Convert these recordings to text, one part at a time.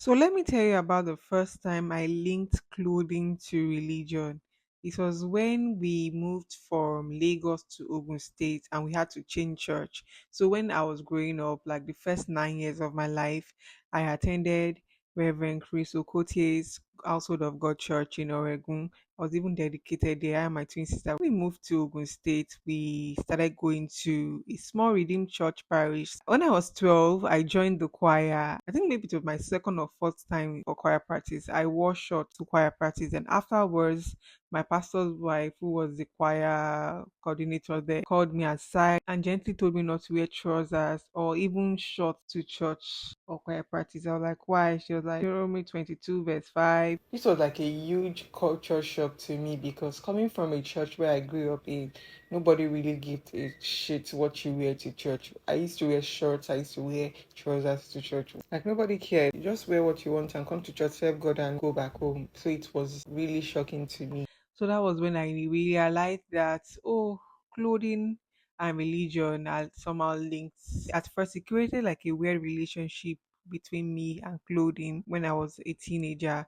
So let me tell you about the first time I linked clothing to religion. It was when we moved from Lagos to Ogun State and we had to change church. So when I was growing up, like the first 9 years of my life, I attended Reverend Chris Okotie's Household of God Church in Oregon. I was even dedicated there. I and my twin sister. When we moved to Ogun State, we started going to a small Redeemed Church parish. When I was 12, I joined the choir. I think maybe it was my second or fourth time for choir practice. I wore short to choir practice, and afterwards, my pastor's wife, who was the choir coordinator there, called me aside and gently told me not to wear trousers or even shorts to church or choir practice. I was like, why? She was like, Deuteronomy 22, verse 5. This was like a huge culture shock to me because coming from a church where I grew up in, nobody really gives a shit what you wear to church. I used to wear shorts, I used to wear trousers to church. Like nobody cared. You just wear what you want and come to church, serve God, and go back home. So it was really shocking to me. So that was when I realized that, oh, clothing and religion are somehow linked. At first, it created like a weird relationship between me and clothing when I was a teenager.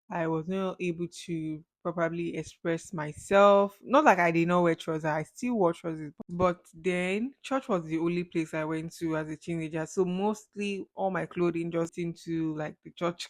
I was not able to properly express myself. Not like I did not wear trousers, I still wore trousers. But then church was the only place I went to as a teenager. So mostly all my clothing just into like the church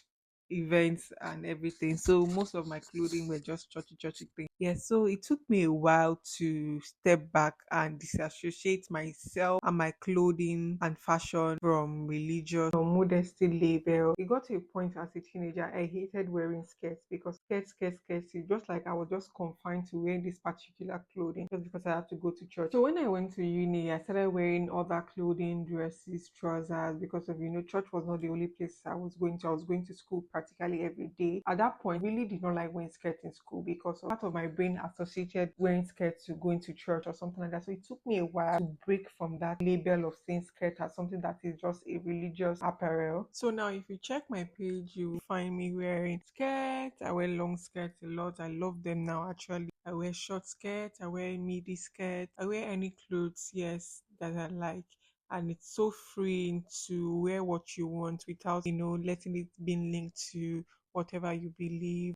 events and everything. So most of my clothing were just churchy things. Yeah, so it took me a while to step back and disassociate myself and my clothing and fashion from religion or modesty label. It got to a point as a teenager I hated wearing skirts because skirts, it's just like I was just confined to wearing this particular clothing just because I had to go to church. So when I went to uni, I started wearing other clothing, dresses, trousers because of church was not the only place I was going to. I was going to school practically every day. At that point, really did not like wearing skirts in school because part of my brain associated wearing skirts to going to church or something like that. So it took me a while to break from that label of saying skirt as something that is just a religious apparel. So now if you check my page, you will find me wearing skirts. I wear long skirts a lot. I love them now actually. I wear short skirts, I wear midi skirts, I wear any clothes, yes, that I like. And it's so freeing to wear what you want without letting it being linked to whatever you believe.